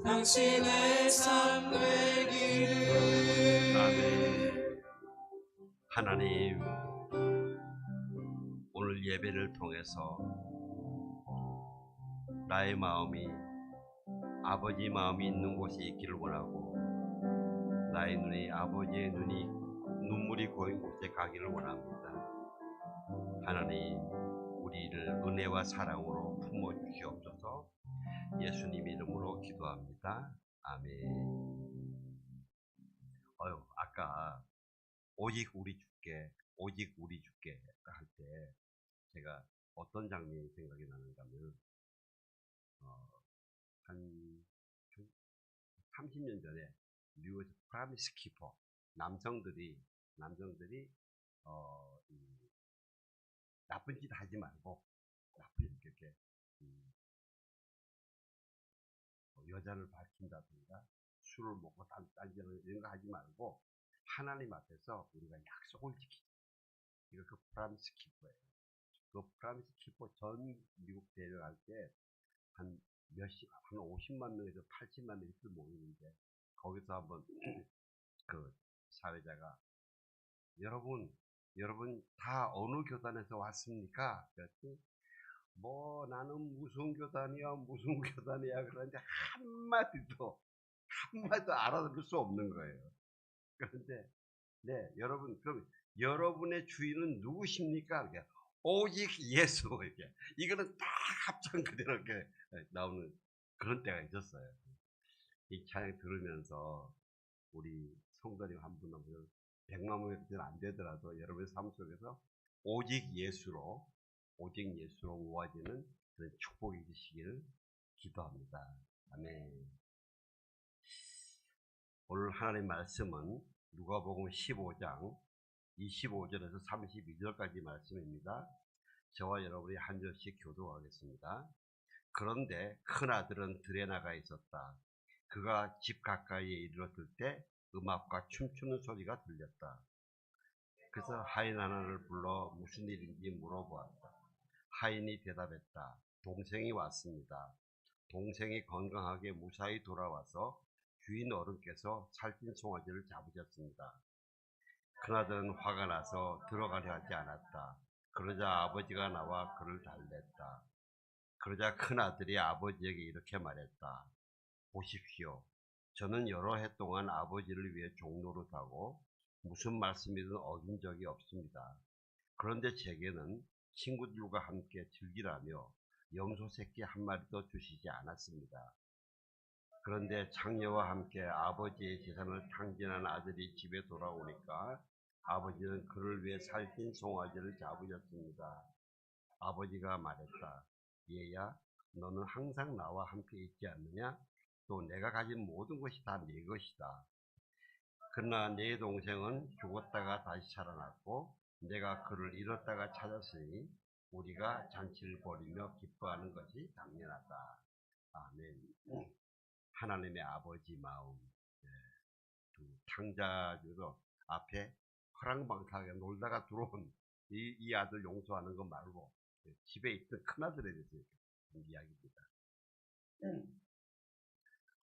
당신의 삶 되기를. 아멘. 하나님, 오늘 예배를 통해서 나의 마음이 아버지 마음이 있는 곳에 있기를 원하고, 나의 눈이 아버지의 눈이 눈물이 고인 곳에 가기를 원합니다. 하나님, 우리를 은혜와 사랑으로 품어주시옵소서. 예수님 이름으로 기도합니다. 아멘. 아까 오직 우리 주께, 오직 우리 주께 할 때 제가 어떤 장면이 생각이 나는가 하면, 한 30년 전에 미국에서 프라미스 키퍼 남성들이 나쁜 짓 하지 말고, 나쁜 짓 이렇게 여자를 밝힌다든가 술을 먹고 딴짓하는 이런 거 하지 말고 하나님 앞에서 우리가 약속을 지키자. 이거 그 프라미스 키퍼예요. 그 프라미스 키퍼 전 미국 대회를 할 때 한 50만 명에서 80만 명이 모이는데, 거기서 한번 그 사회자가 여러분 다 어느 교단에서 왔습니까? 그랬더니 뭐 나는 무슨 교단이야 그러는데 한마디도 알아들을 수 없는 거예요. 그런데 네, 여러분, 그럼 여러분의 주인은 누구십니까? 이렇게 오직 예수. 이렇게 이거는 딱 합창 그대로 이렇게 나오는 그런 때가 있었어요. 이 찬양 들으면서 우리 성도님 한 분 하면 100만 명이 안 되더라도 여러분의 삶 속에서 오직 예수로 모아지는 그런 축복이 되시기를 기도합니다. 아멘. 오늘 하나님 말씀은 누가복음 15장 25절에서 32절까지 말씀입니다. 저와 여러분이 한 절씩 교도하겠습니다. 그런데 큰아들은 들에 나가 있었다. 그가 집 가까이에 이르렀을 때 음악과 춤추는 소리가 들렸다. 그래서 하인 하나를 불러 무슨 일인지 물어보았다. 하인이 대답했다. 동생이 왔습니다. 동생이 건강하게 무사히 돌아와서 주인 어른께서 살찐 송아지를 잡으셨습니다. 큰아들은 화가 나서 들어가려 하지 않았다. 그러자 아버지가 나와 그를 달랬다. 그러자 큰아들이 아버지에게 이렇게 말했다. 보십시오. 저는 여러 해 동안 아버지를 위해 종노릇하고 무슨 말씀이든 어긴 적이 없습니다. 그런데 제게는 친구들과 함께 즐기라며 염소 새끼 한 마리도 주시지 않았습니다. 그런데 장녀와 함께 아버지의 재산을 탕진한 아들이 집에 돌아오니까 아버지는 그를 위해 살찐 송아지를 잡으셨습니다. 아버지가 말했다. 얘야, 너는 항상 나와 함께 있지 않느냐? 또 내가 가진 모든 것이 다 네 것이다. 그러나 내 동생은 죽었다가 다시 살아났고 내가 그를 잃었다가 찾았으니 우리가 잔치를 벌이며 기뻐하는 것이 당연하다. 아멘. 하나님의 아버지 마음. 두 탕자들도 앞에 허랑방탕하게 놀다가 들어온 이 아들 용서하는 것 말고 집에 있던 큰아들에 대해서 이야기입니다.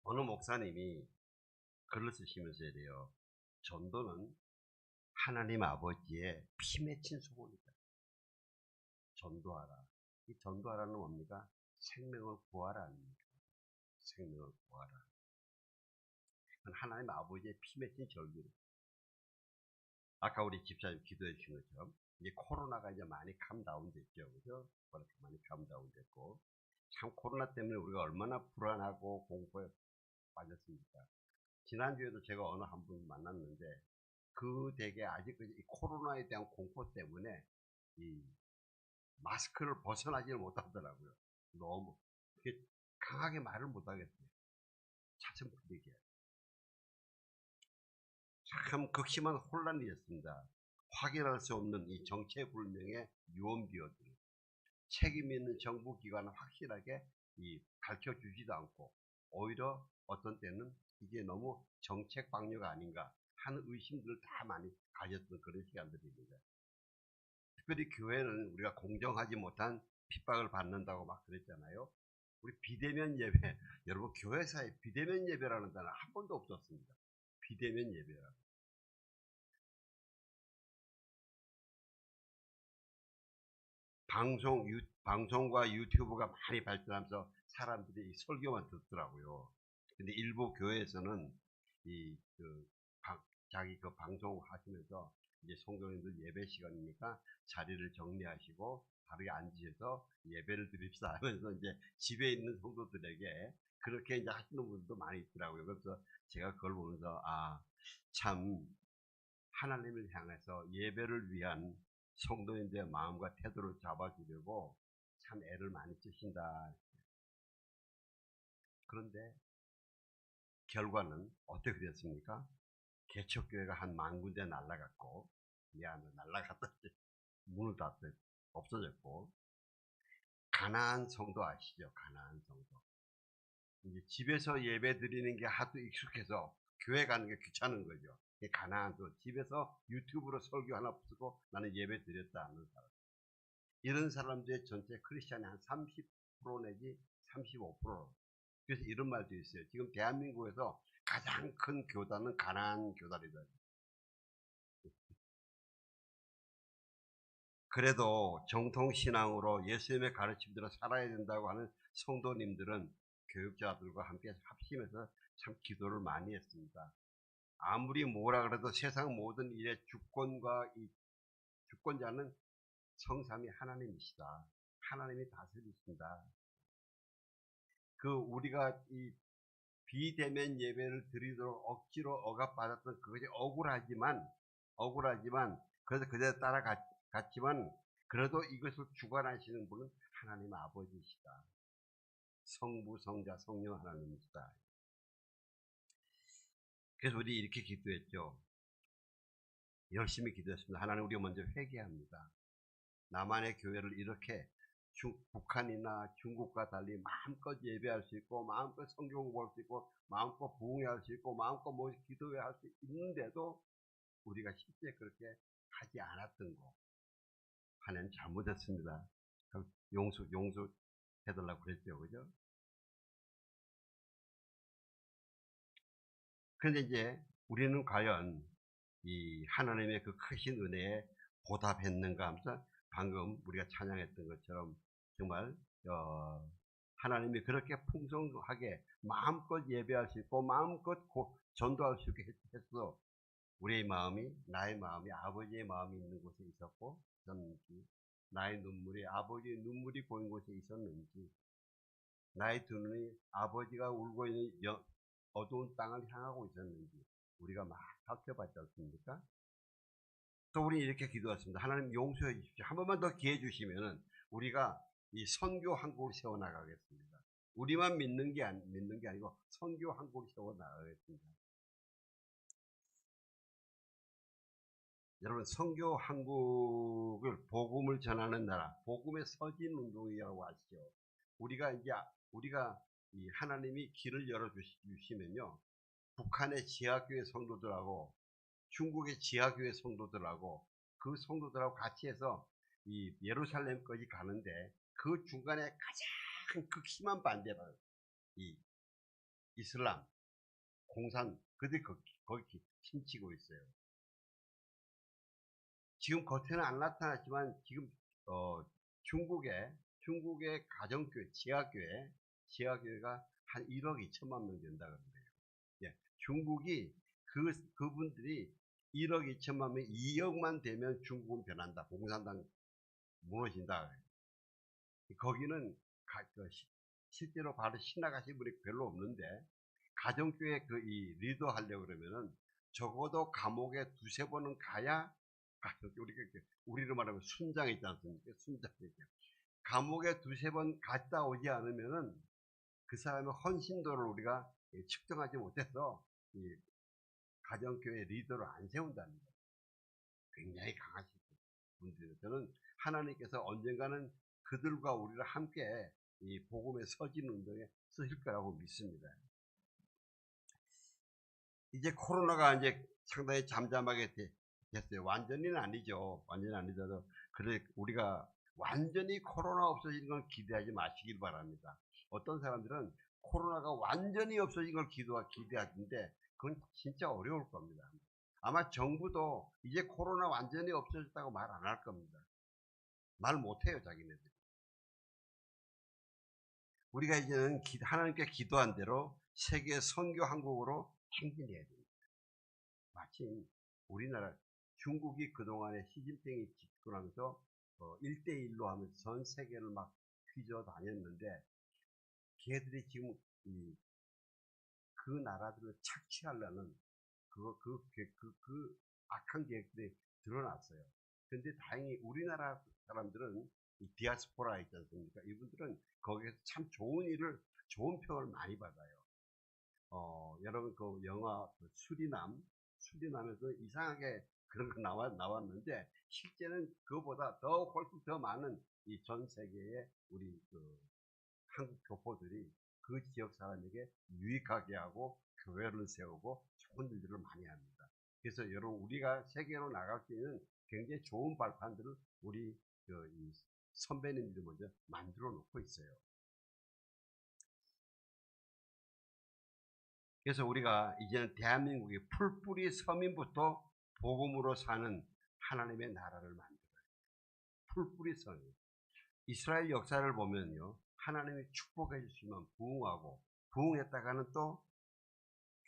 어느 목사님이 글을 쓰시면서 이래요. 전도는 하나님 아버지의 피 맺힌 소원이다. 전도하라. 이 전도하라는 뭡니까? 생명을 구하라 아닙니까? 생명을 구하라. 하나님 아버지의 피 맺힌 절기를. 아까 우리 집사님 기도해 주신 것처럼 이제 코로나가 이제 많이 캄다운 됐죠. 그죠? 많이 캄다운 됐고, 참 코로나 때문에 우리가 얼마나 불안하고 공포에 빠졌습니까? 지난주에도 제가 어느 한 분 만났는데 그 댁에 아직까지 이 코로나에 대한 공포 때문에 이 마스크를 벗어나지를 못하더라고요. 너무 강하게 말을 못하겠어요. 차츰 풀리게. 참 극심한 혼란이었습니다. 확인할 수 없는 이 정체불명의 유언비어들, 책임 있는 정부기관은 확실하게 밝혀주지도 않고 오히려 어떤 때는 이게 너무 정책 방류가 아닌가 하는 의심들을 다 많이 가졌던 그런 시간들입니다. 특별히 교회는 우리가 공정하지 못한 핍박을 받는다고 막 그랬잖아요. 우리 비대면 예배, 여러분 교회사에 비대면 예배라는 단어 한 번도 없었습니다. 비대면 예배라. 방송과 유튜브가 많이 발전하면서 사람들이 이 설교만 듣더라고요. 근데 일부 교회에서는 자기 그 방송 하시면서 이제 성도님들 예배 시간이니까 자리를 정리하시고 바르게 앉으셔서 예배를 드립시다 하면서 이제 집에 있는 성도들에게 그렇게 이제 하시는 분들도 많이 있더라고요. 그래서 제가 그걸 보면서 참 하나님을 향해서 예배를 위한 성도인들의 마음과 태도를 잡아주려고 참 애를 많이 쓰신다. 그런데 결과는 어떻게 됐습니까? 개척교회가 한 10,000군데 날라갔고, 날라갔다지 문을 닫고 없어졌고, 가나안 성도 아시죠? 가나안 성도. 이제 집에서 예배 드리는 게 하도 익숙해서 교회 가는 게 귀찮은 거죠. 가나안도 집에서 유튜브로 설교 하나 쓰고 나는 예배 드렸다 하는 사람. 이런 사람들의 전체 크리스찬이 한 30% 내지 35%. 그래서 이런 말도 있어요. 지금 대한민국에서 가장 큰 교단은 가나안 교단이다. 그래도 정통신앙으로 예수님의 가르침대로 살아야 된다고 하는 성도님들은 교육자들과 함께 합심해서 참 기도를 많이 했습니다. 아무리 뭐라 그래도 세상 모든 일의 주권자는 성삼위 하나님이시다. 하나님이 다스리신다. 우리가 이 비대면 예배를 드리도록 억지로 억압받았던 그것이 억울하지만 그래서 그대로 따라갔지만 그래도 이것을 주관하시는 분은 하나님 아버지시다. 성부, 성자, 성령 하나님이시다. 그래서 우리 이렇게 기도했죠. 열심히 기도했습니다. 하나님, 우리가 먼저 회개합니다. 남한의 교회를 이렇게 북한이나 중국과 달리 마음껏 예배할 수 있고 마음껏 성경 공부할 수 있고 마음껏 부흥할 수 있고 마음껏 기도할 수 있는데도 우리가 실제 그렇게 하지 않았던 거 하나님 잘못했습니다. 용서해달라고 그랬죠. 그죠? 그런데 이제 우리는 과연 이 하나님의 그 크신 은혜에 보답했는가 하면서 방금 우리가 찬양했던 것처럼 정말 하나님이 그렇게 풍성하게 마음껏 예배할 수 있고 마음껏 전도할 수 있게 했어. 우리의 마음이, 나의 마음이 아버지의 마음이 있는 곳에 있었고 있었는지, 나의 눈물이 아버지의 눈물이 보인 곳에 있었는지, 나의 두 눈이 아버지가 울고 있는 어두운 땅을 향하고 있었는지 우리가 막 살펴봤지 않습니까? 또 우리 이렇게 기도했습니다. 하나님 용서해 주십시오. 한 번만 더 기회 주시면은 우리가 이 선교 한국을 세워나가겠습니다. 우리만 믿는 게 아니고 선교 한국을 세워나가겠습니다. 여러분, 선교 한국을 복음을 전하는 나라, 복음의 서진 운동이라고 하시죠. 우리가 이 하나님이 길을 열어 주시면요, 북한의 지하교회 성도들하고 중국의 지하교회 성도들하고 그 성도들하고 같이 해서 이 예루살렘까지 가는데 그 중간에 가장 극심한 반대가 이 이슬람 공산 그들이 거기 힘치고 있어요. 지금 겉에는 안 나타났지만 지금 중국의 가정교회 지하교회가 한 1억 2천만 명 된다 그러는데요. 예, 중국이 그분들이 1억 2천만 명, 2억만 되면 중국은 변한다. 공산당 무너진다. 거기는 실제로 바로 신나가신 분이 별로 없는데 가정교회 이 리더 하려고 그러면은 적어도 감옥에 2-3번은 가야 우리로 말하면 순장이 있지 않습니까? 순장이죠. 감옥에 2-3번 갔다 오지 않으면은 그 사람의 헌신도를 우리가 측정하지 못해서 이 가정교회 리더를 안 세운다는 거예요. 굉장히 강하신 분들이에요. 저는 하나님께서 언젠가는 그들과 우리를 함께 이 복음의 서진 운동에 쓰실 거라고 믿습니다. 이제 코로나가 이제 상당히 잠잠하게 됐어요. 완전히는 아니죠. 완전히 아니더라도 그래 우리가 완전히 코로나 없어지는 건 기대하지 마시길 바랍니다. 어떤 사람들은 코로나가 완전히 없어진 걸 기대하는데 그건 진짜 어려울 겁니다. 아마 정부도 이제 코로나 완전히 없어졌다고 말 안 할 겁니다. 말 못해요, 자기네들. 우리가 이제는 하나님께 기도한 대로 세계 선교 한국으로 행진해야 됩니다. 마침 우리나라 중국이 그동안에 시진핑이 집권하면서 1대1로 하면서 전 세계를 막 휘저 다녔는데 걔들이 지금 그 나라들을 착취하려는 그 악한 계획들이 드러났어요. 근데 다행히 우리나라 사람들은 이 디아스포라 있지 않습니까? 이분들은 거기에서 참 좋은 평을 많이 받아요. 여러분 그 영화 수리남에서 이상하게 그런 거 나왔는데 실제는 그거보다 훨씬 더 많은 이 전 세계의 우리 그 한국 교포들이 그 지역 사람에게 유익하게 하고 교회를 세우고 좋은 일들을 많이 합니다. 그래서 여러분 우리가 세계로 나갈 수 있는 굉장히 좋은 발판들을 우리 이 선배님들이 먼저 만들어 놓고 있어요. 그래서 우리가 이제는 대한민국의 풀뿌리 서민부터 복음으로 사는 하나님의 나라를 만들어요. 풀뿌리 서민. 이스라엘 역사를 보면요. 하나님이 축복해 주시면 부흥하고 부흥했다가는 또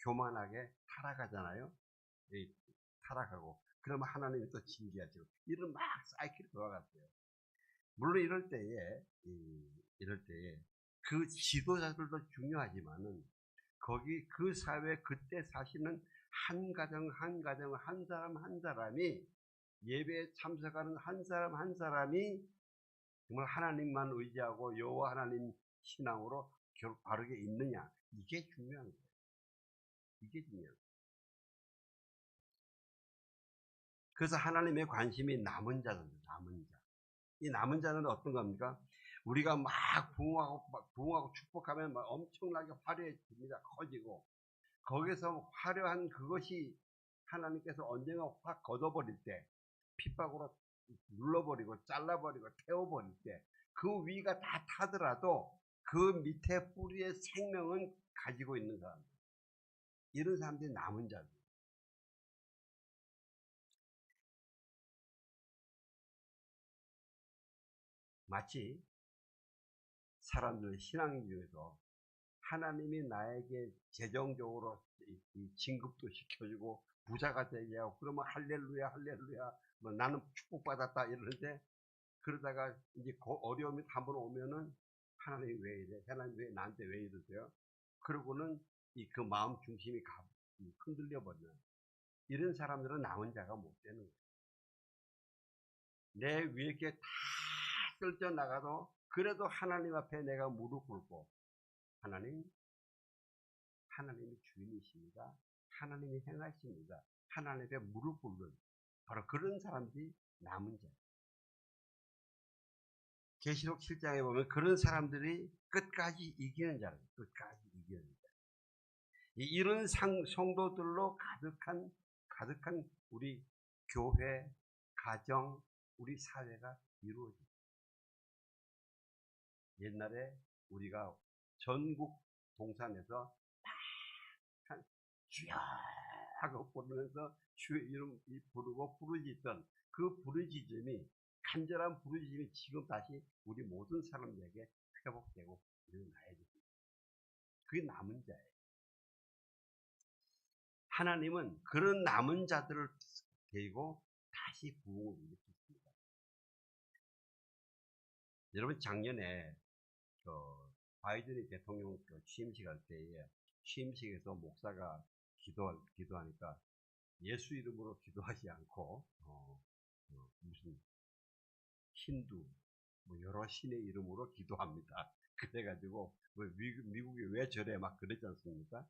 교만하게 타락하잖아요. 타락하고 그러면 하나님이 또 징계하죠. 이런 막 사이클이 돌아갔어요. 물론 이럴 때에 그 지도자들도 중요하지만은 거기 그 사회 그때 사시는 한 가정 한 사람 한 사람이 예배에 참석하는 한 사람 한 사람이 정말 하나님만 의지하고 여호와 하나님 신앙으로 바르게 있느냐 이게 중요한 거예요. 이게 중요한 거예요. 그래서 하나님의 관심이 남은 자입니다. 남은 자. 이 남은 자는 어떤 겁니까? 우리가 막 부흥하고 축복하면 막 엄청나게 화려해집니다. 커지고 거기서 화려한 그것이 하나님께서 언젠가 확 걷어버릴 때 핍박으로 눌러버리고 잘라버리고 태워버릴 때 그 위가 다 타더라도 그 밑에 뿌리의 생명은 가지고 있는 사람들. 이런 사람들이 남은 자들. 마치 사람들 신앙 중에서 하나님이 나에게 재정적으로 진급도 시켜주고 부자가 되게 하고 그러면 할렐루야 할렐루야 뭐 나는 축복받았다 이러는데 그러다가 이제 어려움이 한번 오면은 하나님 왜 이래? 하나님 왜 나한테 왜 이러세요? 그러고는 그 마음 중심이 흔들려 버리는 이런 사람들은 남은 자가 못 되는 거예요. 내 위에 이렇게 다 떨쳐 나가도 그래도 하나님 앞에 내가 무릎 꿇고 하나님이 주인이십니다. 하나님이 행하십니다. 하나님 앞에 무릎 꿇는 바로 그런 사람들이 남은 자예요. 계시록 7장에 보면 그런 사람들이 끝까지 이기는 자예요. 끝까지 이기는 자. 이런 성도들로 가득한 우리 교회, 가정, 우리 사회가 이루어집니다. 옛날에 우리가 전국 동산에서 주여 하고 부르면서 주의 이름 부르고 부르짖던 그 부르짖음이 간절한 부르짖음이 지금 다시 우리 모든 사람들에게 회복되고 일어나야 됩니다. 그게 남은 자예요. 하나님은 그런 남은 자들을 데리고 다시 부흥을 일으켰습니다. 여러분 작년에 바이든이 대통령 취임식 할 때에 취임식에서 목사가 기도하니까 예수 이름으로 기도하지 않고 무슨 힌두 뭐 여러 신의 이름으로 기도합니다. 그래가지고 미국이 왜 저래 막 그러지 않습니까?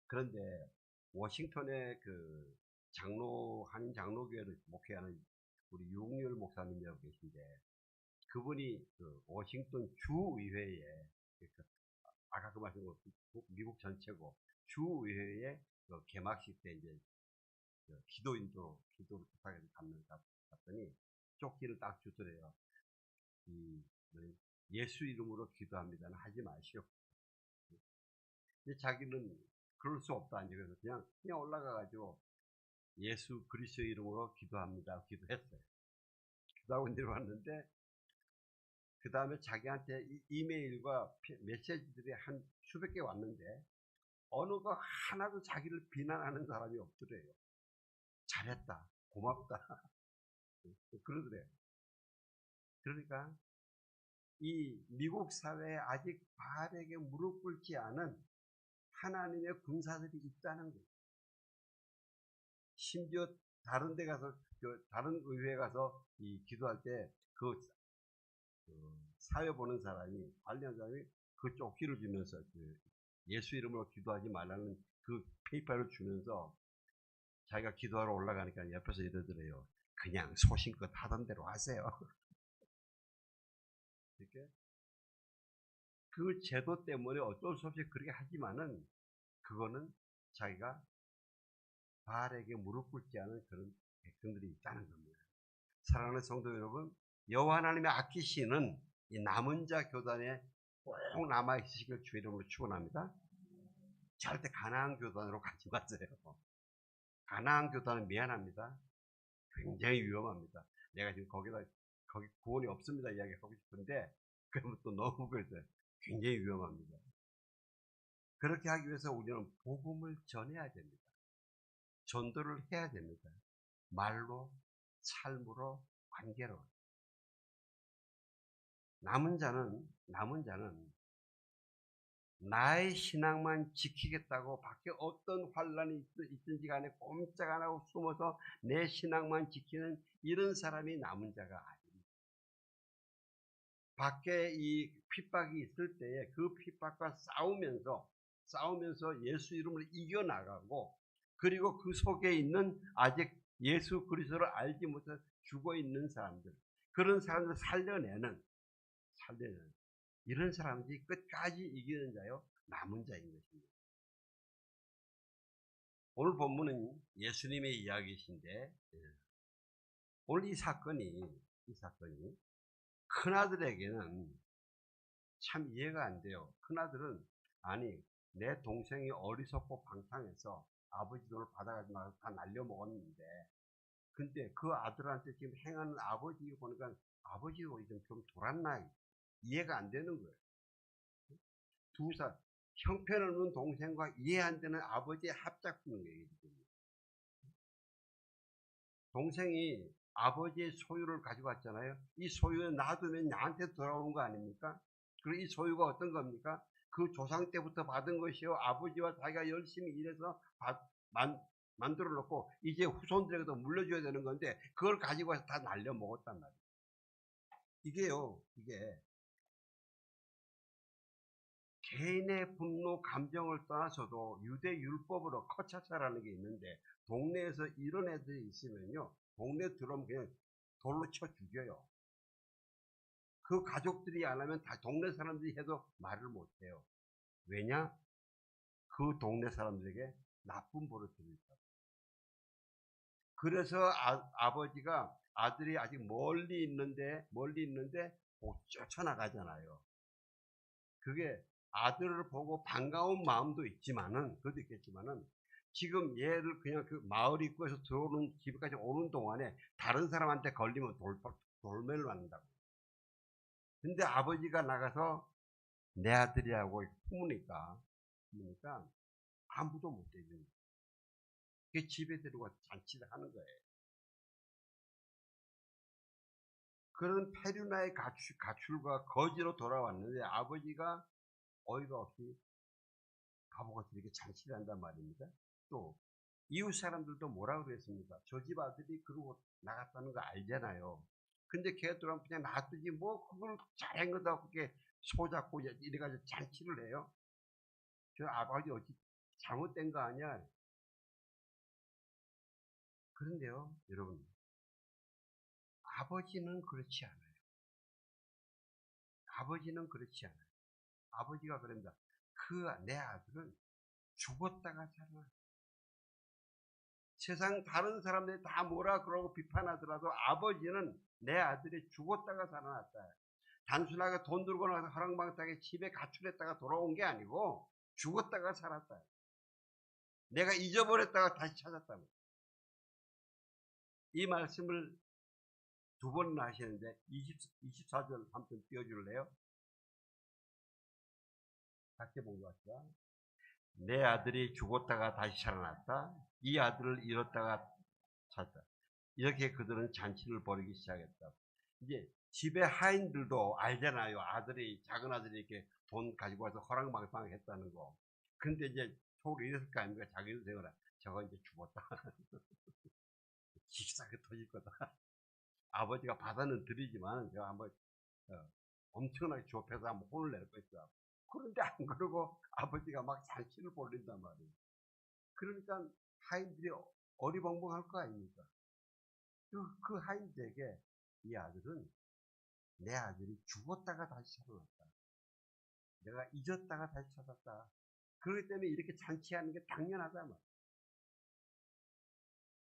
그런데 워싱턴에 그 한인 장로교회를 목회하는 우리 유흥열 목사님이라고 계신데 그분이 그 워싱턴 주의회에 아까 그 말씀 미국 전체고 주의회에 개막식 때 이제 기도를 부탁해서 갔더니 쪽지를 딱 주더래요. 예수 이름으로 기도합니다는 하지 마시오. 근데 자기는 그럴 수 없다. 이제 그래서 그냥 올라가가지고 예수 그리스도 이름으로 기도합니다. 기도했어요. 기도하고 내려왔는데 그 다음에 자기한테 이메일과 메시지들이 한 수백 개 왔는데 어느 거 하나도 자기를 비난하는 사람이 없더래요. 잘했다. 고맙다. 그러더래요. 그러니까 이 미국 사회에 아직 바알에게 무릎 꿇지 않은 하나님의 군사들이 있다는 거예요. 심지어 다른 데 가서 다른 의회에 가서 기도할 때 그 사회 보는 사람이 관련 사람이 그 쪽지를 주면서 예수 이름으로 기도하지 말라는 그 페이퍼를 주면서 자기가 기도하러 올라가니까 옆에서 이러더래요. 그냥 소신껏 하던 대로 하세요. 이렇게 그 제도 때문에 어쩔 수 없이 그렇게 하지만은 그거는 자기가 바알에게 무릎 꿇지 않은 그런 백성들이 있다는 겁니다. 사랑하는 성도 여러분, 여호와 하나님의 아끼시는 이 남은 자 교단에 꼭 남아 있으시길 주의 이름으로 축원합니다. 절대 가나안 교단으로 가지 마세요. 가나안 교단은 미안합니다. 굉장히 위험합니다. 내가 지금 거기 구원이 없습니다 이야기하고 싶은데 그러면 또 너무 그래서 굉장히 위험합니다. 그렇게 하기 위해서 우리는 복음을 전해야 됩니다. 전도를 해야 됩니다. 말로, 삶으로, 관계로. 남은 자는 나의 신앙만 지키겠다고 밖에 어떤 환란이 있든지 간에 꼼짝 안 하고 숨어서 내 신앙만 지키는 이런 사람이 남은 자가 아닙니다. 밖에 이 핍박이 있을 때에 그 핍박과 싸우면서 예수 이름으로 이겨나가고 그리고 그 속에 있는 아직 예수 그리스도를 알지 못해 죽어 있는 사람들, 그런 사람들 살려내는 이런 사람들이 끝까지 이기는 자요 남은 자인 것입니다. 오늘 본문은 예수님의 이야기이신데 오늘 이 사건이 큰아들에게는 참 이해가 안 돼요. 큰아들은 아니 내 동생이 어리석고 방탕해서 아버지 돈을 받아가지고 다 날려먹었는데 근데 그 아들한테 지금 행하는 아버지 보니까 아버지가 좀 돌았나 이해가 안 되는 거예요. 형편없는 동생과 이해 안 되는 아버지의 합작품인 얘기거든요. 동생이 아버지의 소유를 가지고 왔잖아요. 이 소유는 놔두면 나한테 돌아오는 거 아닙니까? 그리고 이 소유가 어떤 겁니까? 그 조상 때부터 받은 것이요. 아버지와 자기가 열심히 일해서 만들어 놓고 이제 후손들에게도 물려줘야 되는 건데 그걸 가지고 와서 다 날려 먹었단 말이에요. 이게 개인의 분노, 감정을 떠나서도 유대 율법으로 커차차라는 게 있는데 동네에서 이런 애들이 있으면요. 동네 들어오면 그냥 돌로 쳐 죽여요. 그 가족들이 안 하면 다 동네 사람들이 해도 말을 못해요. 왜냐? 그 동네 사람들에게 나쁜 벌을 드릴까. 그래서 아버지가 아들이 아직 멀리 있는데 못 쫓아나가잖아요. 그게 아들을 보고 반가운 마음도 있지만은, 그것도 있겠지만은, 지금 얘를 그냥 그 마을 입구에서 들어오는 집까지 오는 동안에 다른 사람한테 걸리면 돌매를 맞는다고. 근데 아버지가 나가서 내 아들이라고 품으니까 아무도 못 되죠. 그 집에 데리고 잔치를 하는 거예요. 그런 페류나의 가출과 거지로 돌아왔는데 아버지가 어이가 없이 바보같이 이렇게 잔치를 한단 말입니다. 또 이웃 사람들도 뭐라 그랬습니까? 저 집 아들이 그러고 나갔다는 거 알잖아요. 근데 걔들은 그냥 놔두지 뭐 그걸 잘한 거다 그렇게 소잡고 이래가지고 잔치를 해요. 저 아버지 어찌 잘못된 거 아니야? 그런데요, 여러분, 아버지는 그렇지 않아요. 아버지는 그렇지 않아요. 아버지가 그럽니다. 내 아들은 죽었다가 살아나. 세상 다른 사람들이 다 뭐라 그러고 비판하더라도 아버지는 내 아들이 죽었다가 살아났다. 단순하게 돈 들고 나서 허랑방탕하게 집에 가출했다가 돌아온 게 아니고 죽었다가 살았다. 내가 잊어버렸다가 다시 찾았다. 이 말씀을 두 번이나 하시는데 24절 한번 띄워줄래요? 같이 보고 왔죠. 내 아들이 죽었다가 다시 살아났다. 이 아들을 잃었다가 찾았다. 이렇게 그들은 잔치를 벌이기 시작했다. 이제 집에 하인들도 알잖아요. 아들이, 작은 아들이 이렇게 돈 가지고 와서 허랑방탕했다는 거. 근데 이제 속으로 이랬을 거 아닙니까? 자기들 생각을, 저거 이제 죽었다. 기싸게 터질 거다. 아버지가 받아는 드리지만, 제가 한번, 엄청나게 좁혀서 한번 혼을 낼 것이다. 그런데 안 그러고 아버지가 막 잔치를 벌린단 말이에요. 그러니까 하인들이 어리벙벙할 거 아닙니까? 그 하인들에게 이 아들은 내 아들이 죽었다가 다시 살아났다. 내가 잊었다가 다시 찾았다. 그렇기 때문에 이렇게 잔치하는 게 당연하다.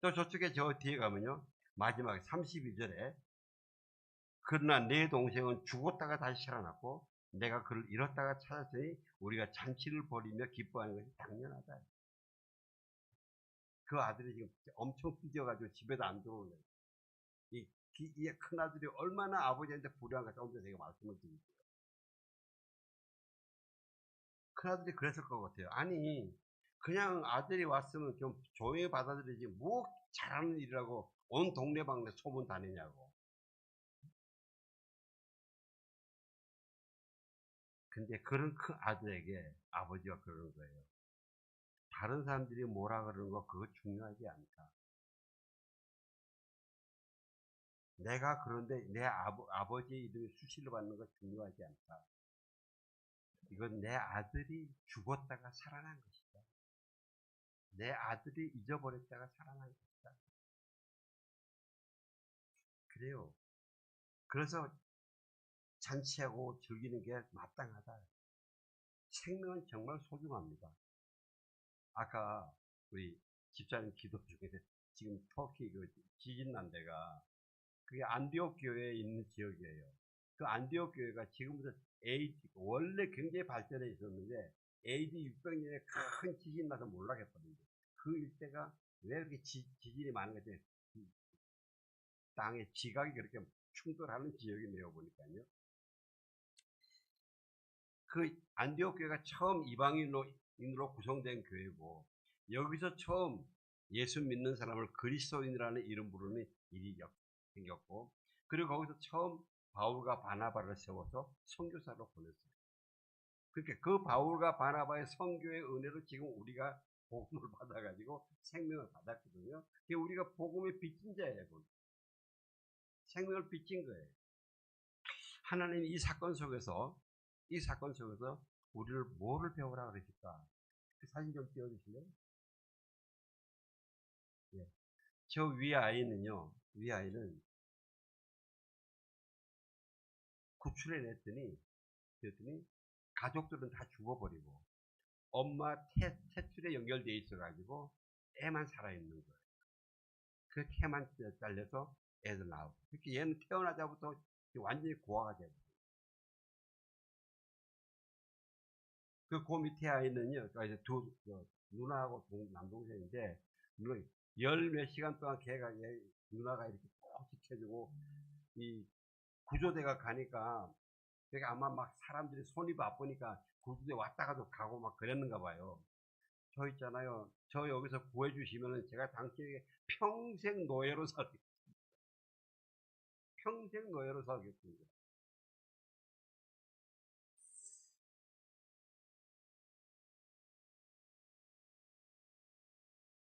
또 저쪽에 저 뒤에 가면요. 마지막에 32절에 그러나 내 동생은 죽었다가 다시 살아났고 내가 그를 잃었다가 찾았으니 우리가 잔치를 벌이며 기뻐하는 것이 당연하다. 그 아들이 지금 엄청 삐져가지고 집에도 안 들어오는 거예요. 이 큰아들이 얼마나 아버지한테 불효한가 조금 전에 제가 말씀을 드릴게요. 큰아들이 그랬을 것 같아요. 아니 그냥 아들이 왔으면 좀 조용히 받아들이지 뭐 잘하는 일이라고 온 동네방네 소문 다니냐고. 근데 그런 큰 아들에게 아버지가 그러는 거예요. 다른 사람들이 뭐라 그러는 거 그거 중요하지 않다. 내가 그런데 내 아버지의 이름이 수시를 받는 거 중요하지 않다. 이건 내 아들이 죽었다가 살아난 것이다. 내 아들이 잊어버렸다가 살아난 것이다. 그래요. 그래서 잔치하고 즐기는 게 마땅하다. 생명은 정말 소중합니다. 아까 우리 집사님 기도 중에 지금 터키 그 지진 난 데가 그게 안디옥 교회에 있는 지역이에요. 그 안디옥 교회가 지금부터 원래 굉장히 발전해 있었는데 AD 600년에 큰 지진 나서 몰락했거든요. 그 일대가 왜 이렇게 지진이 많은 건지 땅의 지각이 그렇게 충돌하는 지역이네요 보니까요. 그 안디옥 교회가 처음 이방인으로 구성된 교회고 여기서 처음 예수 믿는 사람을 그리스도인이라는 이름 부르는 일이 생겼고 그리고 거기서 처음 바울과 바나바를 세워서 선교사로 보냈어요. 그러니까 그 바울과 바나바의 선교의 은혜로 지금 우리가 복음을 받아가지고 생명을 받았거든요. 우리가 복음의 빚진 자예요. 생명을 빚진 거예요. 하나님이 이 사건 속에서 우리를 뭐를 배우라 그러실까? 그 사진 좀 띄워주실래요? 예. 저 위 아이는 구출해 냈더니 가족들은 다 죽어버리고 엄마 태출에 연결되어 있어가지고 애만 살아있는 거예요. 그 태만 잘려서 애들 나오고. 그렇게 얘는 태어나자부터 완전히 고아가 되고. 그 밑에 아이는요, 이제 누나하고 남동생인데, 열 몇 시간 동안 누나가 이렇게 꼭 지켜주고, 이 구조대가 가니까, 그러니까 아마 막 사람들이 손이 바쁘니까 구조대 왔다가도 가고 막 그랬는가 봐요. 저 있잖아요. 저 여기서 구해주시면은 제가 당신에게 평생 노예로 살겠습니다. 평생 노예로 살겠습니다.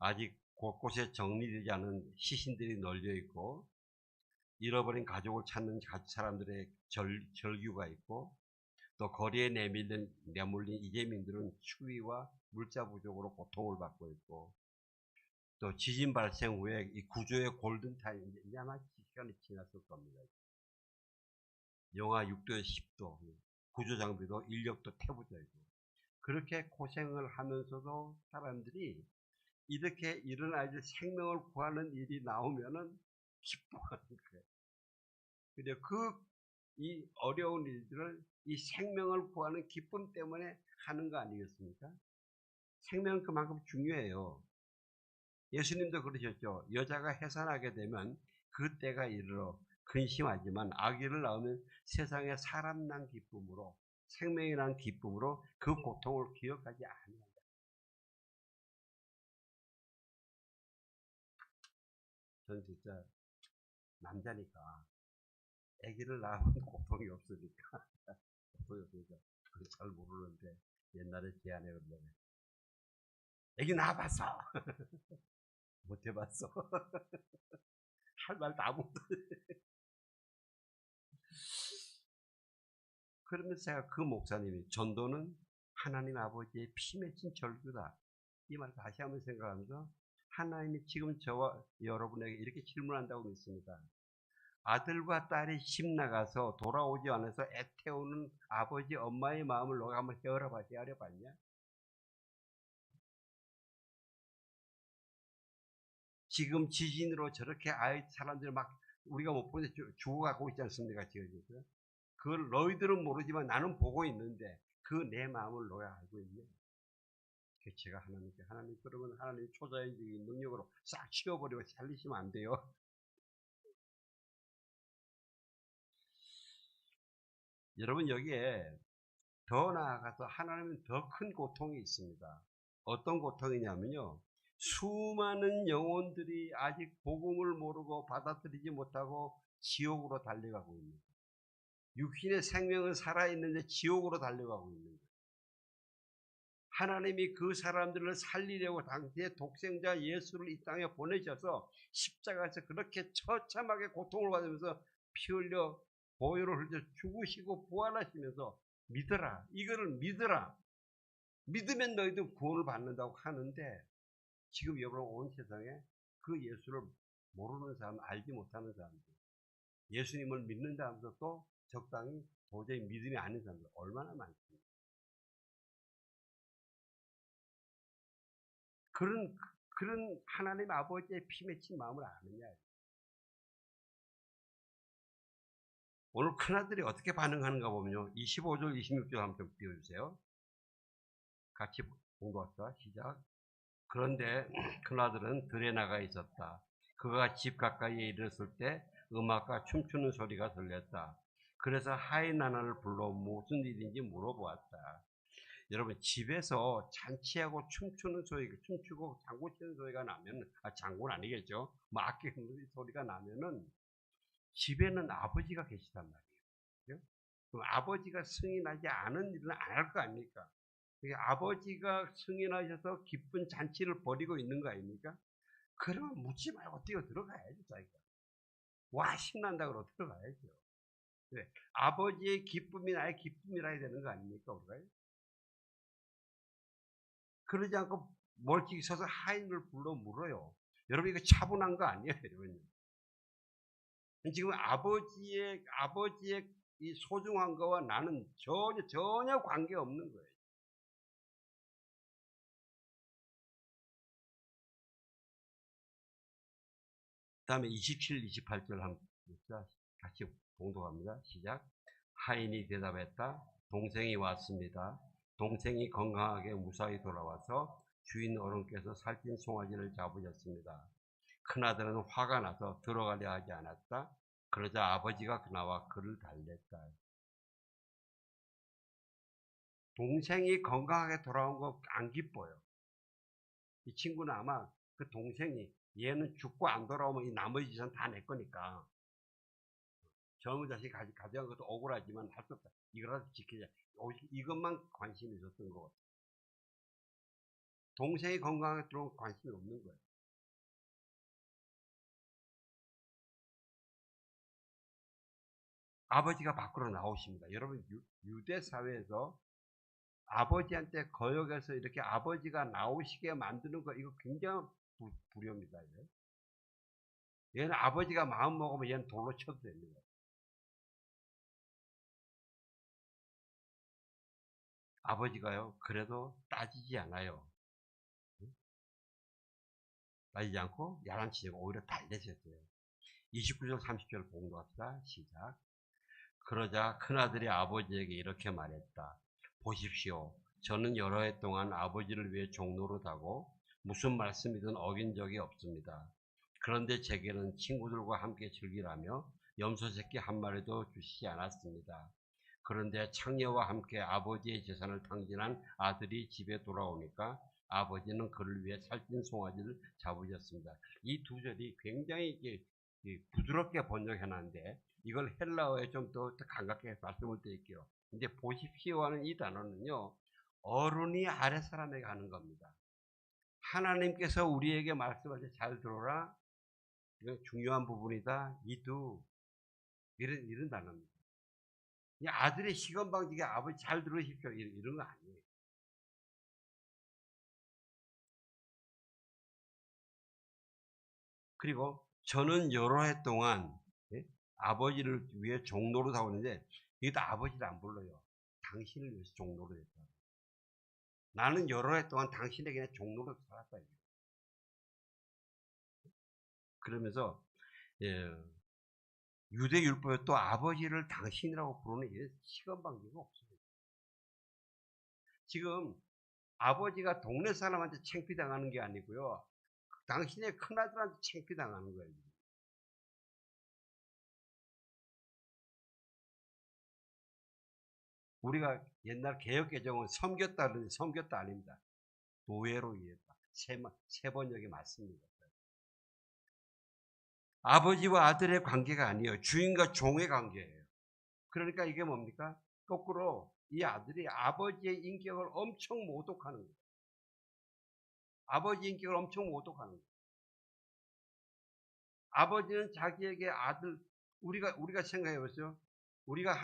아직 곳곳에 정리되지 않은 시신들이 널려 있고, 잃어버린 가족을 찾는 사람들의 절규가 있고, 또 거리에 내몰린 이재민들은 추위와 물자 부족으로 고통을 받고 있고, 또 지진 발생 후에 이 구조의 골든타임, 이제 아마 시간이 지났을 겁니다. 영하 6도에 10도, 구조 장비도 인력도 태워져 있고, 그렇게 고생을 하면서도 사람들이 이렇게 이런 아이들 생명을 구하는 일이 나오면은 기뻐하는 거예요. 근데 이 어려운 일들을 이 생명을 구하는 기쁨 때문에 하는 거 아니겠습니까? 생명은 그만큼 중요해요. 예수님도 그러셨죠. 여자가 해산하게 되면 그 때가 이르러 근심하지만 아기를 낳으면 세상에 사람 난 기쁨으로 생명이 난 기쁨으로 그 고통을 기억하지 아니한다. 저는 진짜 남자니까 아기를 낳으면 고통이 없으니까 고통이 없으니까 그걸 잘 모르는데 옛날에 제 아내가 그러잖아요. 아기 낳아봤어. 못 해봤어. 할 말도 아무것도. 그러면서 제가 그 목사님이 전도는 하나님 아버지의 피 맺힌 절규다. 이 말 다시 한번 생각하면서 하나님이 지금 저와 여러분에게 이렇게 질문한다고 믿습니다. 아들과 딸이 집 나가서 돌아오지 않아서 애태우는 아버지 엄마의 마음을 너가 한번 헤아려봤냐? 지금 지진으로 저렇게 사람들 막 우리가 못 보는데 죽어가고 있지 않습니까? 지금 그걸 너희들은 모르지만 나는 보고 있는데 그 내 마음을 너야 알고 있냐? 제가 하나님께 하나님 그러면 하나님 초자연적인 능력으로 싹 치워버리고 살리시면 안 돼요. 여러분 여기에 더 나아가서 하나님은 더 큰 고통이 있습니다. 어떤 고통이냐면요. 수많은 영혼들이 아직 복음을 모르고 받아들이지 못하고 지옥으로 달려가고 있는 거예요. 육신의 생명은 살아있는데 지옥으로 달려가고 있는 거예요. 하나님이 그 사람들을 살리려고 당시에 독생자 예수를 이 땅에 보내셔서 십자가에서 그렇게 처참하게 고통을 받으면서 피 흘려 보혈을 흘려 죽으시고 부활하시면서 믿어라. 이거를 믿어라. 믿으면 너희도 구원을 받는다고 하는데 지금 여러분 온 세상에 그 예수를 모르는 사람, 알지 못하는 사람들, 예수님을 믿는다 하면서 또 적당히 도저히 믿음이 아닌 사람들 얼마나 많습니까? 그런 하나님 아버지의 피 맺힌 마음을 아느냐. 오늘 큰아들이 어떻게 반응하는가 보면요. 25절, 26절 한번 띄워주세요. 같이 공부합시다. 시작. 그런데 큰아들은 들에 나가 있었다. 그가 집 가까이에 이르렀을 때 음악과 춤추는 소리가 들렸다. 그래서 하인 하나를 불러 무슨 일인지 물어보았다. 여러분 집에서 잔치하고 춤추는 소리, 춤추고 장구 치는 소리가 나면, 장구는 아니겠죠. 뭐 악기 흔드는 소리가 나면은 집에는 아버지가 계시단 말이에요. 그럼 아버지가 승인하지 않은 일은 안 할 거 아닙니까? 아버지가 승인하셔서 기쁜 잔치를 벌이고 있는 거 아닙니까? 그러면 묻지 말고 뛰어 들어가야죠, 자기가. 와, 신난다 그러고 들어가야죠. 네. 아버지의 기쁨이 나의 기쁨이라 해야 되는 거 아닙니까, 우리가? 그러지 않고 멀찍이 서서 하인을 불러 물어요. 여러분, 이거 차분한 거 아니에요, 여러분. 지금 아버지의 이 소중한 거와 나는 전혀 관계 없는 거예요. 그 다음에 27, 28절 한번 같이 봉독합니다. 시작. 하인이 대답했다. 동생이 왔습니다. 동생이 건강하게 무사히 돌아와서 주인 어른께서 살찐 송아지를 잡으셨습니다. 큰아들은 화가 나서 들어가려 하지 않았다. 그러자 아버지가 나와 그를 달랬다. 동생이 건강하게 돌아온 거 안 기뻐요. 이 친구는 아마 그 동생이 얘는 죽고 안 돌아오면 이 나머지 재산 다 내 거니까 젊은 자식이 가져간 것도 억울하지만 할 수 없다. 이거라도 지키자. 이것만 관심이 있었던 것 같아요. 동생이 건강하게 들어오면 관심이 없는 거예요. 아버지가 밖으로 나오십니다. 여러분 유대 사회에서 아버지한테 거역해서 이렇게 아버지가 나오시게 만드는 거 이거 굉장히 불효입니다. 얘는 아버지가 마음 먹으면 얘는 돌로 쳐도 됩니다. 아버지가요 그래도 따지지 않아요. 따지지 않고 야단치고 오히려 달래셨어요. 29절 30절 공부합시다. 시작. 그러자 큰아들이 아버지에게 이렇게 말했다. 보십시오. 저는 여러 해 동안 아버지를 위해 종노릇하고 무슨 말씀이든 어긴 적이 없습니다. 그런데 제게는 친구들과 함께 즐기라며 염소 새끼 한 마리도 주시지 않았습니다. 그런데 창녀와 함께 아버지의 재산을 탕진한 아들이 집에 돌아오니까 아버지는 그를 위해 살찐 송아지를 잡으셨습니다. 이 두 절이 굉장히 부드럽게 번역해놨는데 이걸 헬라어에 좀 더 감각하게 말씀을 드릴게요. 근데 보십시오 하는 이 단어는요, 어른이 아랫 사람에게 하는 겁니다. 하나님께서 우리에게 말씀하셔 잘 들어라. 이거 중요한 부분이다. 이두 이런 단어입니다. 이 아들의 시건방지게 아버지 잘 들으십시오. 이런 거 아니에요. 그리고 저는 여러 해 동안 예? 아버지를 위해 종로를 하고 있는데 여기도 아버지를 안 불러요. 당신을 위해서 종로를 했다. 나는 여러 해 동안 당신에게 종로를 살았다. 그러면서 예, 유대 율법에 또 아버지를 당신이라고 부르는 게 시건방지가 없어요. 지금 아버지가 동네 사람한테 창피당하는 게 아니고요. 당신의 큰아들한테 창피당하는 거예요. 우리가 옛날 개혁개정은 섬겼다 그러는데 섬겼다 아닙니다. 노예로 이해했다. 세 번역이 맞습니다. 아버지와 아들의 관계가 아니에요. 주인과 종의 관계예요. 그러니까 이게 뭡니까? 거꾸로 이 아들이 아버지의 인격을 엄청 모독하는 거예요. 아버지 인격을 엄청 모독하는 거예요. 아버지는 자기에게 아들, 우리가 생각해 보세요. 우리가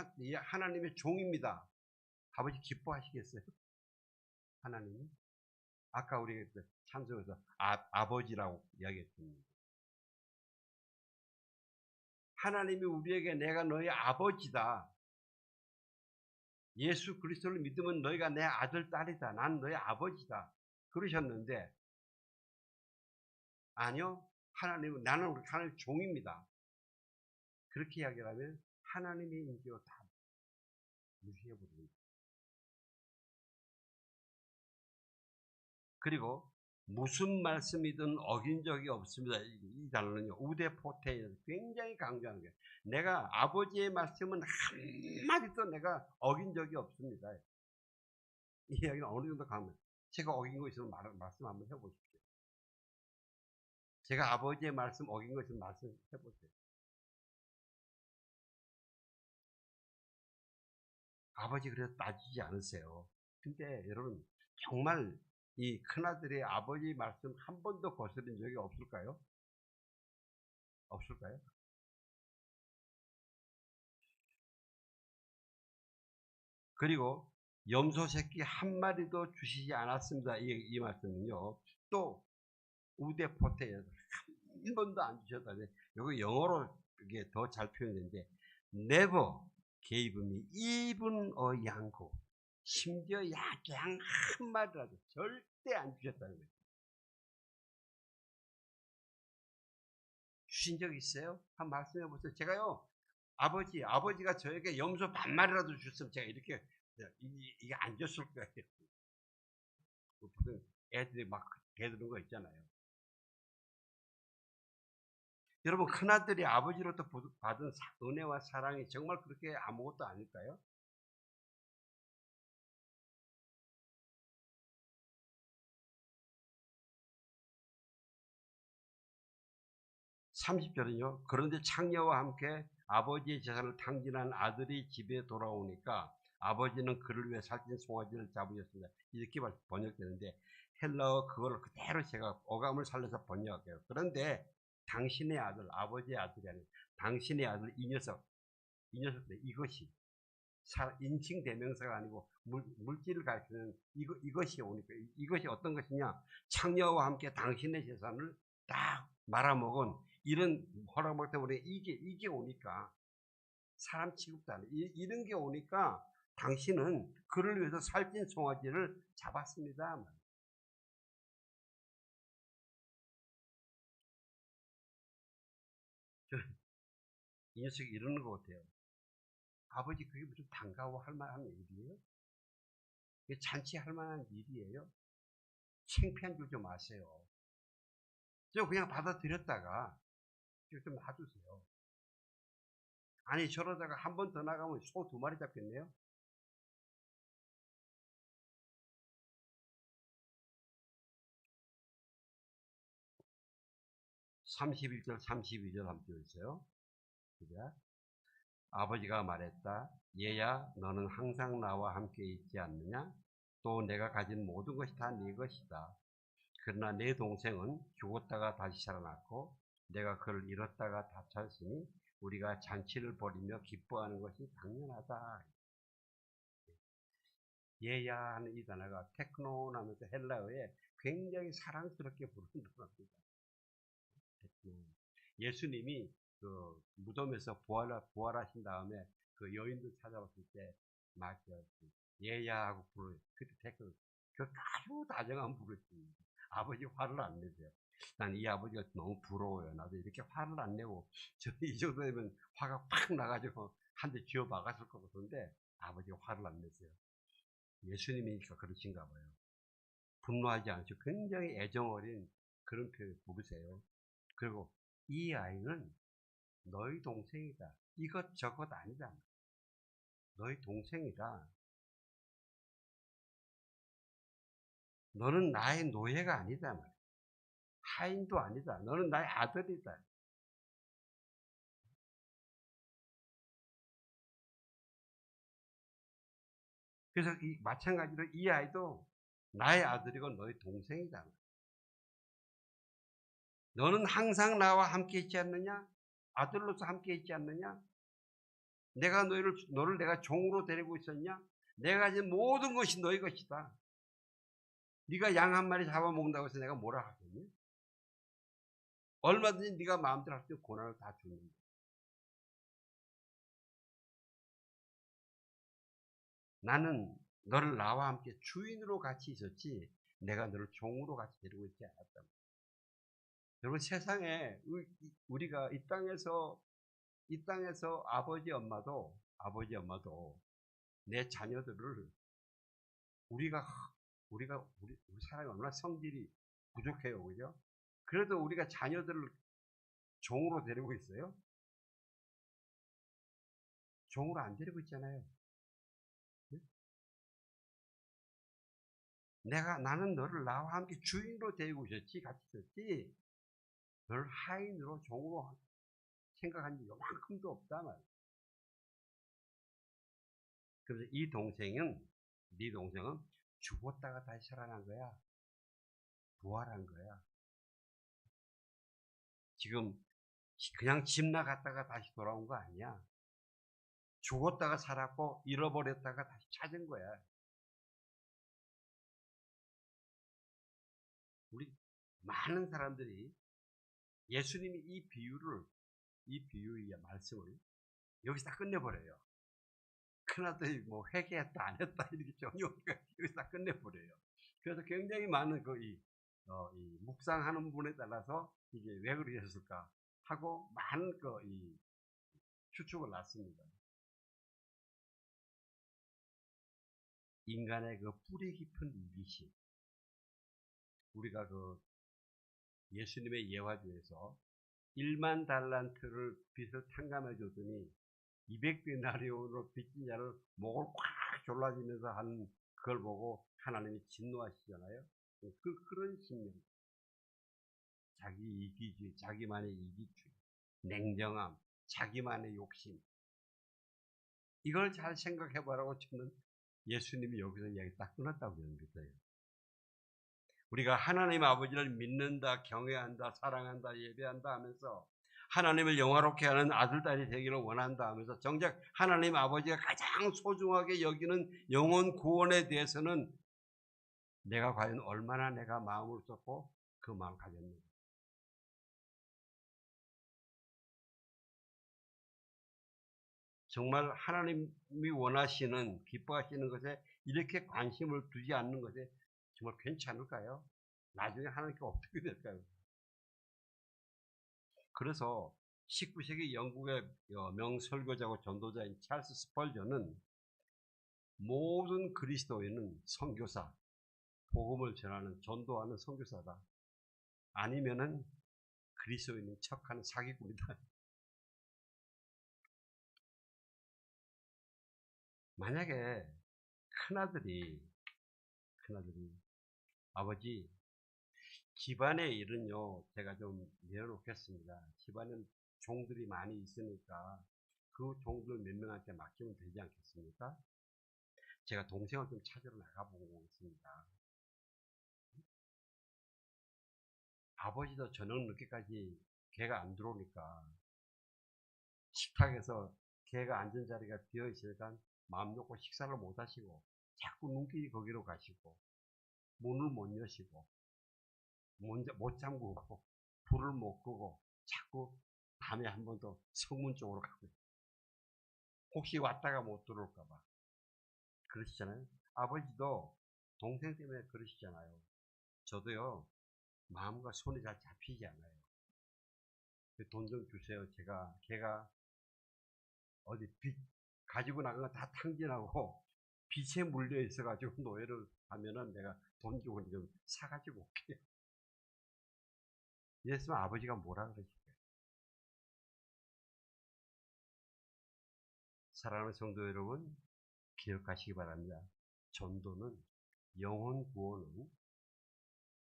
하나님의 종입니다. 아버지 기뻐하시겠어요? 하나님이? 아까 우리가 참석해서 아버지라고 이야기했습니다. 하나님이 우리에게 내가 너희 아버지다. 예수 그리스도를 믿으면 너희가 내 아들, 딸이다. 난 너희 아버지다. 그러셨는데 아니요. 나는 우리 하나님 종입니다. 그렇게 이야기하면 하나님의 인격을 다 무시해버립니다. 그리고 무슨 말씀이든 어긴 적이 없습니다. 이 단어는요, 우대포테에서 굉장히 강조하는 거예요. 내가 아버지의 말씀은 한마디도 내가 어긴 적이 없습니다. 이 이야기는 어느 정도 가면 제가 어긴 거 있으면 말씀 한번 해보십시오. 제가 아버지의 말씀 어긴 거 있으면 말씀해보세요. 아버지 그래서 따지지 않으세요. 근데 여러분 정말 이 큰아들의 아버지 말씀 한 번도 거스른 적이 없을까요? 없을까요? 그리고 염소 새끼 한 마리도 주시지 않았습니다. 이 말씀은요. 또 우대포테에서 한 번도 안 주셨다는데 여기 영어로 이게 더 잘 표현되는데 never gave me even a 양고 심지어 양 한 마리라도 절대 안 주셨다는 거예요. 주신 적 있어요? 한 말씀해 보세요. 제가요 아버지가 저에게 염소 반 마리라도 줬으면 제가 이렇게 이게 안 줬을 거예요. 무슨 애들이 막 대드는 거 있잖아요. 여러분 큰아들이 아버지로부터 받은 은혜와 사랑이 정말 그렇게 아무것도 아닐까요? 30절은요. 그런데 창녀와 함께 아버지의 재산을 탕진한 아들이 집에 돌아오니까 아버지는 그를 위해 살찐 송아지를 잡으셨습니다. 이렇게 번역되는데 헬라어 그걸 그대로 제가 어감을 살려서 번역할게요. 그런데 당신의 아들, 아버지의 아들이 아니라 당신의 아들 이 녀석 이것이 인칭 대명사가 아니고 물질을 가리키는 이것이 오니까 이것이 어떤 것이냐 창녀와 함께 당신의 재산을 딱 말아먹은 이런 허락말 때문에 이게 오니까 사람 취급도 안 해. 이런 게 오니까 당신은 그를 위해서 살찐 송아지를 잡았습니다. 이 녀석이 이러는 것 같아요. 아버지 그게 무슨 반가워할 만한 일이에요? 그게 잔치할 만한 일이에요? 창피한 줄 좀 아세요. 저 그냥 받아들였다가 좀 놔두세요. 아니 저러다가 한 번 더 나가면 소 2마리 잡겠네요. (31절) (32절) 함께 읽으세요. 시작. 아버지가 말했다. 얘야 너는 항상 나와 함께 있지 않느냐? 또 내가 가진 모든 것이 다 네 것이다. 그러나 내 동생은 죽었다가 다시 살아났고 내가 그를 잃었다가 다 찾았으니 우리가 잔치를 벌이며 기뻐하는 것이 당연하다. 얘야 하는 이 단어가 테크논 하면서 헬라어에 굉장히 사랑스럽게 부르는 단어입니다. 예수님이 그 무덤에서 부활하신 다음에 그 여인들 찾아왔을 때 막 얘야 하고 부르요. 그때 테크논. 그 아주 다정한 부르십니다. 아버지 화를 안 내세요. 난 이 아버지가 너무 부러워요. 나도 이렇게 화를 안 내고 저는 이 정도 되면 화가 팍 나가지고 한 대 쥐어 박았을 것 같은데 아버지가 화를 안 내세요. 예수님이니까 그러신가 봐요. 분노하지 않으시고 굉장히 애정 어린 그런 표현을 부르세요. 그리고 이 아이는 너희 동생이다. 이것저것 아니다. 너희 동생이다. 너는 나의 노예가 아니다. 하인도 아니다. 너는 나의 아들이다. 그래서 마찬가지로 이 아이도 나의 아들이고 너희 동생이다. 너는 항상 나와 함께 있지 않느냐? 아들로서 함께 있지 않느냐? 너를 내가 종으로 데리고 있었냐? 내가 가진 모든 것이 너희 것이다. 네가 양 한 마리 잡아먹는다고 해서 내가 뭐라 하겠니? 얼마든지 네가 마음대로 할 수 있는 권한을 다 주는데. 나는 너를 나와 함께 주인으로 같이 있었지 내가 너를 종으로 같이 데리고 있지 않았다. 여러분 세상에 우리가 이 땅에서 아버지 엄마도 내 자녀들을 우리 사람이 얼마나 성질이 부족해요, 그죠? 그래도 우리가 자녀들을 종으로 데리고 있어요? 종으로 안 데리고 있잖아요. 나는 너를 나와 함께 주인으로 데리고 있었지, 같이 있었지, 너를 하인으로, 종으로 생각한 지 요만큼도 없다 말이야. 그래서 네 동생은 죽었다가 다시 살아난 거야. 부활한 거야. 지금 그냥 집 나갔다가 다시 돌아온 거 아니야. 죽었다가 살았고 잃어버렸다가 다시 찾은 거야. 우리 많은 사람들이 예수님이 이 비유의 말씀을 여기서 다 끝내버려요. 큰아들이 뭐 회개했다 안 했다 이렇게 전혀 여기서 다 끝내버려요. 그래서 굉장히 많은 이 묵상하는 분에 따라서 이게 왜 그러셨을까 하고 많은 이 추측을 났습니다. 인간의 그 뿌리 깊은 이기심. 우리가 예수님의 예화 중에서 1만 달란트를 빚을 탕감해 줬더니 200데나리온으로 빚진 자를 목을 꽉 졸라지면서 하는 그걸 보고 하나님이 진노하시잖아요. 그런 심리. 자기 이기주의, 자기만의 이기주의, 냉정함, 자기만의 욕심. 이걸 잘 생각해 보라고 저는 예수님이 여기서 이야기 딱 끊었다고 믿어요. 우리가 하나님 아버지를 믿는다, 경외한다, 사랑한다, 예배한다 하면서 하나님을 영화롭게 하는 아들, 딸이 되기를 원한다 하면서 정작 하나님 아버지가 가장 소중하게 여기는 영혼 구원에 대해서는 내가 과연 얼마나 내가 마음을 쏟고 그 마음을 가졌는가. 정말 하나님이 원하시는, 기뻐하시는 것에 이렇게 관심을 두지 않는 것에 정말 괜찮을까요? 나중에 하나님께 어떻게 될까요? 그래서 19세기 영국의 명설교자고 전도자인 찰스 스펄전은 모든 그리스도인은 선교사, 복음을 전하는 전도하는 선교사다. 아니면은 그리스도인인 척하는 사기꾼이다. 만약에 큰아들이 아버지 집안의 일은요 제가 좀 내려놓겠습니다. 집안은 종들이 많이 있으니까 그 종들 몇 명한테 맡기면 되지 않겠습니까? 제가 동생을 좀 찾으러 나가보고 있습니다. 아버지도 저녁 늦게까지 개가 안 들어오니까 식탁에서 개가 앉은 자리가 비어 있으니까 마음 놓고 식사를 못 하시고 자꾸 눈길이 거기로 가시고 문을 못 여시고 못 잠그고 불을 못 끄고 자꾸 밤에 한 번 더 성문 쪽으로 가고 혹시 왔다가 못 들어올까봐 그러시잖아요. 아버지도 동생 때문에 그러시잖아요. 저도요 마음과 손이 잘 잡히지 않아요. 돈 좀 주세요. 걔가 어디 빚 가지고 나간 거 다 탕진하고 빚에 물려 있어가지고 노예를 하면은 내가 돈 주고 좀 사가지고 올게요. 이랬으면 아버지가 뭐라 그러실까요? 사랑하는 성도 여러분, 기억하시기 바랍니다. 전도는 영혼 구원은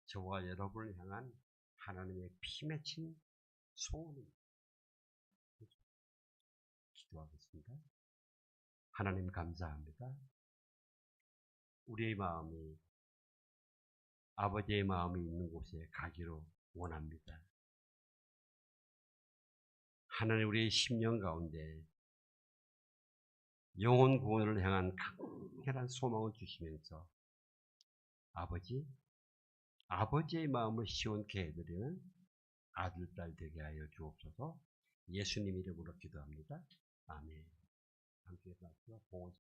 저와 여러분을 향한 하나님의 피 맺힌 소원입니다. 기도하겠습니다. 하나님 감사합니다. 우리의 마음이 아버지의 마음이 있는 곳에 가기로 원합니다. 하나님 우리의 심령 가운데 영혼 구원을 향한 강렬한 소망을 주시면서 아버지의 마음을 시원케 해드리는 아들, 딸 되게 하여 주옵소서. 예수님 이름으로 기도합니다. 아멘. 함께 말씀과 봉헌